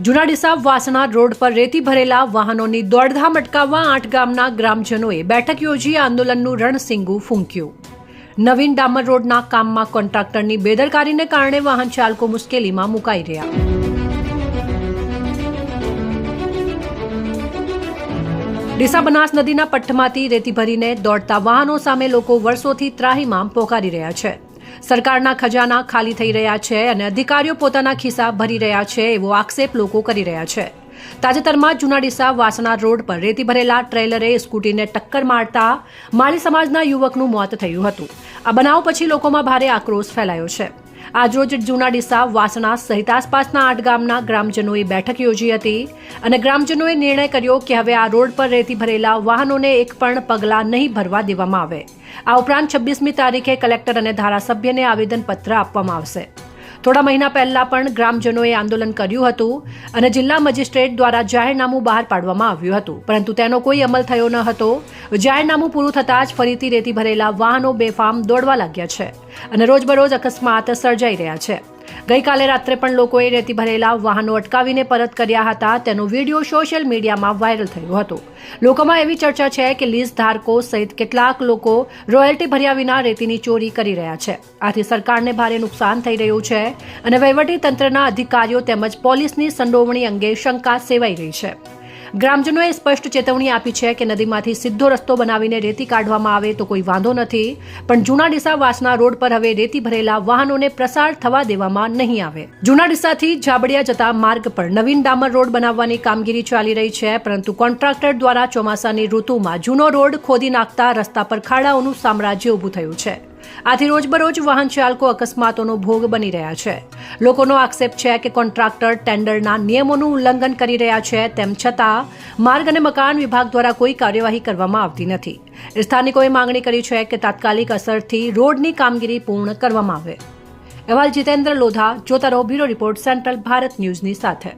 જૂના ડીસા વાસણા રોડ પર રેતી ભરેલા વાહનોની દોડધામ અટકાવવા 8 ગામના ગ્રામજનોએ બેઠક યોજી આંદોલનનું રણસીંગું ફૂંક્યું. નવીન ડામર રોડના કામમાં કોન્ટ્રાક્ટરની બેદરકારીને કારણે વાહન ચાલકો મુશ્કેલીમાં મુકાઈ રહ્યા. ડીસા બનાસ નદીના પટ્ટમાંથી રેતી ભરીને દોડતા વાહનો સામે લોકો વર્ષોથી ત્રાહિમામ પોકારી રહ્યા છે. સરકારના ખજાના ખાલી થઈ રહ્યા છે અને અધિકારીઓ પોતાના ખિસ્સા ભરી રહ્યા છે એવો આક્ષેપ લોકો કરી રહ્યા છે. તાજેતરમાં જૂના ડીસા વાસણા રોડ પર રેતી ભરેલા ટ્રેલરે સ્કૂટીને ટક્કર મારતા માળી સમાજના યુવકનું મોત થયું હતું. આ બનાવ પછી લોકોમાં ભારે આક્રોશ ફેલાયો છે. આજરોજ જૂના ડીસા વાસણા સહિત આસપાસના 8 ગામના ગ્રામજનોએ બેઠક યોજી હતી અને ગ્રામજનોએ નિર્ણય કર્યો કે હવે આ રોડ પર રેતી ભરેલા વાહનોને એક પણ પગલાં નહીં ભરવા દેવામાં આવે. આ ઉપરાંત 26મી તારીખે કલેક્ટર અને ધારાસભ્યને આવેદનપત્ર આપવામાં આવશે. થોડા મહિના પહેલા પણ ગ્રામજનોએ આંદોલન કર્યું હતું અને જિલ્લા મેજિસ્ટ્રેટ દ્વારા જાહેરનામું બહાર પાડવામાં આવ્યું હતું, પરંતુ તેનો કોઈ અમલ થયો ન હતો. જાહેરનામું પૂરું થતાં જ ફરીથી રેતી ભરેલા વાહનો બેફામ દોડવા લાગ્યા છે અને રોજબરોજ અકસ્માત સર્જાઈ રહ્યા છે. ગઈકાલે રાત્રે પણ લોકોએ રેતી ભરેલા વાહનો અટકાવીને પરત કર્યા હતા. તેનો વિડીયો સોશિયલ મીડિયામાં વાયરલ થયો હતો. લોકોમાં એવી ચર્ચા છે કે લીઝ ધારકો સહિત કેટલાક લોકો રોયલ્ટી ભર્યા વિના રેતીની ચોરી કરી રહ્યા છે. આથી સરકારને ભારે નુકસાન થઈ રહ્યું છે અને વહીવટી તંત્રના અધિકારીઓ તેમજ પોલીસની સંડોવણી અંગે શંકા સેવાઈ રહી છે. ગ્રામજનોએ સ્પષ્ટ ચેતવણી આપી છે કે નદીમાંથી સીધો રસ્તો બનાવીને રેતી કાઢવામાં આવે તો કોઈ વાંધો નથી, પણ જૂના ડીસા વાસણા રોડ પર હવે રેતી ભરેલા વાહનોને પ્રસાર થવા દેવામાં નહીં આવે. જૂના ડીસાથી જાબડિયા જતા માર્ગ પર નવીન ડામર રોડ બનાવવાની કામગીરી ચાલી રહી છે, પરંતુ કોન્ટ્રાક્ટર દ્વારા ચોમાસાની ઋતુમાં જૂનો રોડ ખોદી નાખતા રસ્તા પર ખાડાઓનું સામ્રાજ્ય ઊભું થયું છે. આથી રોજબરોજ વાહન ચાલકો અકસ્માતોનો ભોગ બની રહ્યા છે. લોકોનો આક્ષેપ છે કે કોન્ટ્રાક્ટર ટેન્ડરના નિયમોનું ઉલ્લંઘન કરી રહ્યા છે, તેમ છતાં માર્ગ અને મકાન વિભાગ દ્વારા કોઈ કાર્યવાહી કરવામાં આવતી નથી. સ્થાનિકોએ માંગણી કરી છે કે તાત્કાલિક અસરથી રોડની કામગીરી પૂર્ણ કરવામાં આવે. અહેવાલ જીતેન્દ્ર લોધા, જોતા રહો બ્યુરો રિપોર્ટ સેન્ટ્રલ ભારત ન્યૂઝની સાથે.